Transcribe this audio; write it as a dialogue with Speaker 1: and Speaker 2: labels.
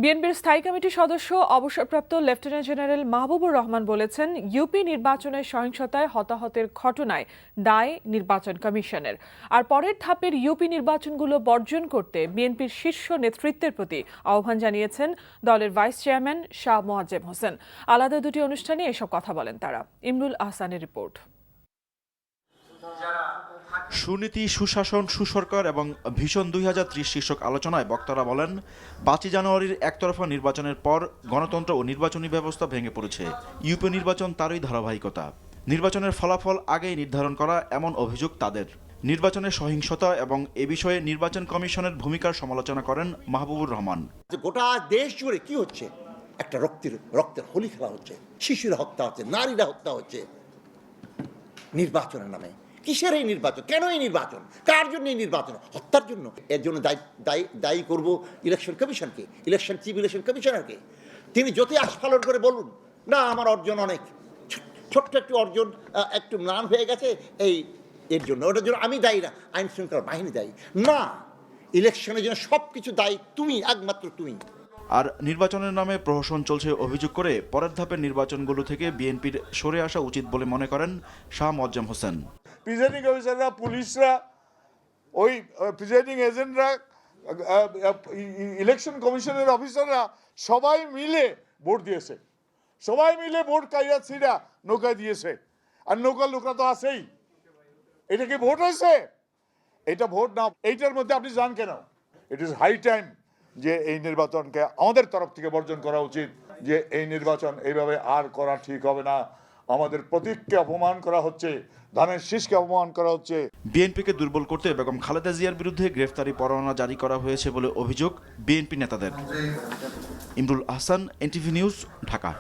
Speaker 1: বিএনপির স্থায়ী কমিটির সদস্য অবসরপ্রাপ্ত লেফটেন্যান্ট জেনারেল মাহবুবুর রহমান বলেছেন, ইউপি নির্বাচনের সহিংসতায় হতাহতের ঘটনায় দায় নির্বাচন কমিশনের। আর পরের ধাপের ইউপি নির্বাচনগুলো বর্জন করতে বিএনপির শীর্ষ নেতৃত্বের প্রতি আহ্বান জানিয়েছেন দলের ভাইস চেয়ারম্যান শাহ মোয়াজ্জেম হোসেন। আলাদা দুটি অনুষ্ঠানে এসব কথা বলেন তারা। ইমরুল আহসানের রিপোর্ট।
Speaker 2: সুনীতি, সুশাসন, সুসরকার এবং ভিশন 2030 শীর্ষক আলোচনায় বক্তারা বলেন, 5 জানুয়ারির একতরফা নির্বাচনের পর গণতন্ত্র ও নির্বাচনী ব্যবস্থা ভেঙে পড়েছে। ইউপি নির্বাচন তারই ধারাবাহিকতা। নির্বাচনের ফলাফল আগেই নির্ধারণ করা, এমন অভিযোগ তাদের। নির্বাচনের সহিংসতা এবং এ বিষয়ে নির্বাচন কমিশনের ভূমিকার সমালোচনা করেন মাহবুবুর রহমান।
Speaker 3: গোটা দেশ জুড়ে কি হচ্ছে? একটা রক্তের হোলি খেলা হচ্ছে, শিশুরা হত্যা হচ্ছে, নারীরা হত্যা হচ্ছে নির্বাচনের নামে। কিসের এই নির্বাচন? কেন এই নির্বাচন? কার জন্য এই নির্বাচন? হত্যার জন্য। এর জন্য দায়ী করব ইলেকশন কমিশনকে, চিফ ইলেকশন কমিশনারকে। তিনি যতই আস্ফালন করে বলুন না আমার অর্জন অনেক, ছোট্ট একটু অর্জন একটু ম্লান হয়ে গেছে এর জন্য, ওটার জন্য আমি দায়ী না, আইন শৃঙ্খলা বাহিনী দায়ী না। ইলেকশনের জন্য সব কিছু দায়ী তুমি, একমাত্র তুমি।
Speaker 2: আর নির্বাচনের নামে প্রহসন চলছে অভিযোগ করে পরের ধাপের নির্বাচনগুলো থেকে বিএনপির সরে আসা উচিত বলে মনে করেন শাহ মোয়াজ্জেম হোসেন।
Speaker 4: প্রিজাইডিং অফিসাররা, পুলিশরা, ওই প্রিজাইডিং এজেন্টরা, ইলেকশন কমিশনের অফিসাররা সবাই মিলে ভোট দিয়েছে, সবাই মিলে ভোট কাইয়া ছিড়া নৌকা দিয়েছে। আর নৌকার লোকরা তো আছেই। এটা কি ভোট হয়েছে? এটা ভোট না। এইটার মধ্যে আপনি জান কেন? ইট ইজ হাই টাইম যে এই নির্বাচনকে আমাদের তরফ থেকে বর্জন করা উচিত। যে এই নির্বাচন এইভাবে আর করা ঠিক হবে না। আমাদের প্রতীককে অপমান করা হচ্ছে, ধানের শীষকে অপমান করা হচ্ছে।
Speaker 2: বিএনপিকে দুর্বল করতে বেগম খালেদা জিয়ার বিরুদ্ধে গ্রেফতারি পরোয়ানা জারি করা হয়েছে বলে অভিযোগ বিএনপি নেতাদের। Imrul Ahsan, NTV news, Dhaka.